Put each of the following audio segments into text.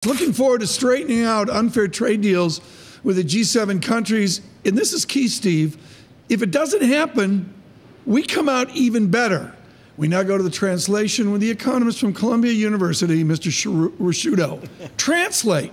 Looking forward to straightening out unfair trade deals with the G7 countries. And this is key, Steve. If it doesn't happen, we come out even better. We now go to the translation with the economist from Columbia University, Mr. Ricchiuto. Translate.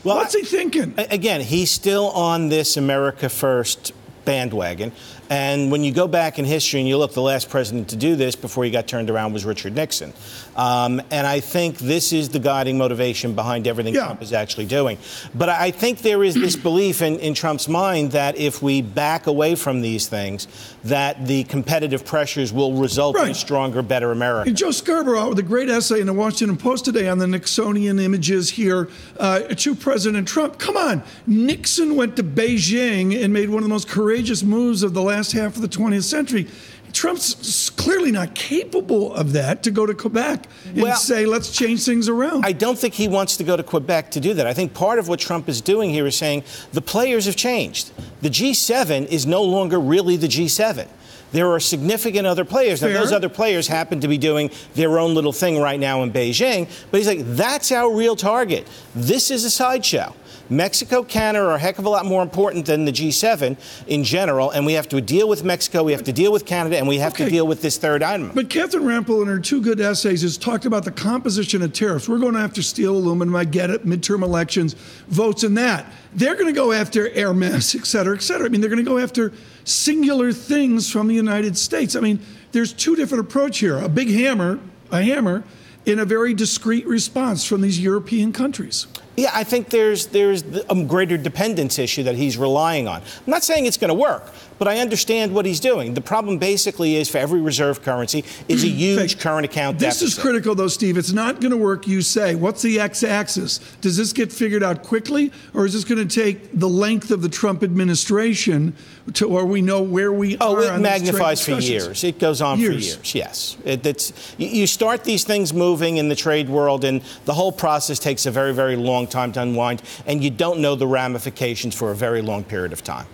Well, what's he thinking? Again, he's still on this America First bandwagon. And when you go back in history and you look, the last president to do this before he got turned around was Richard Nixon. And I think this is the guiding motivation behind everything Trump is actually doing. But I think there is this belief in Trump's mind that if we back away from these things, that the competitive pressures will result in a stronger, better America. And Joe Scarborough, with a great essay in the Washington Post today on the Nixonian images here to President Trump. Come on. Nixon went to Beijing and made one of the most courageous moves of the last half of the 20th century. Trump's clearly not capable of that, to go to Quebec and say, let's change things around. I don't think he wants to go to Quebec to do that. I think part of what Trump is doing here is saying the players have changed. The G7 is no longer really the G7. There are significant other players. Now, those other players happen to be doing their own little thing right now in Beijing. But he's like, that's our real target. This is a sideshow. Mexico, Canada are a heck of a lot more important than the G7 in general, and we have to deal with Mexico, we have to deal with Canada, and we have to deal with this third item. But Catherine Rampell, in her two good essays, has talked about the composition of tariffs. We're going after steel, aluminum, I get it, midterm elections, votes in that. They're going to go after Hermes, et cetera, et cetera. I mean, they're going to go after singular things from the United States. I mean, there's two different approaches here. A big hammer, in a very discreet response from these European countries. Yeah, I think there's a greater dependence issue that he's relying on. I'm not saying it's going to work, but I understand what he's doing. The problem basically is for every reserve currency is a huge current account deficit. This is critical, though, Steve. It's not going to work, you say. What's the x-axis? Does this get figured out quickly, or is this going to take the length of the Trump administration to where we know where we are? Oh, it magnifies for years. It goes on for years, yes. You start these things moving in the trade world, and the whole process takes a very, very long time to unwind, and you don't know the ramifications for a very long period of time.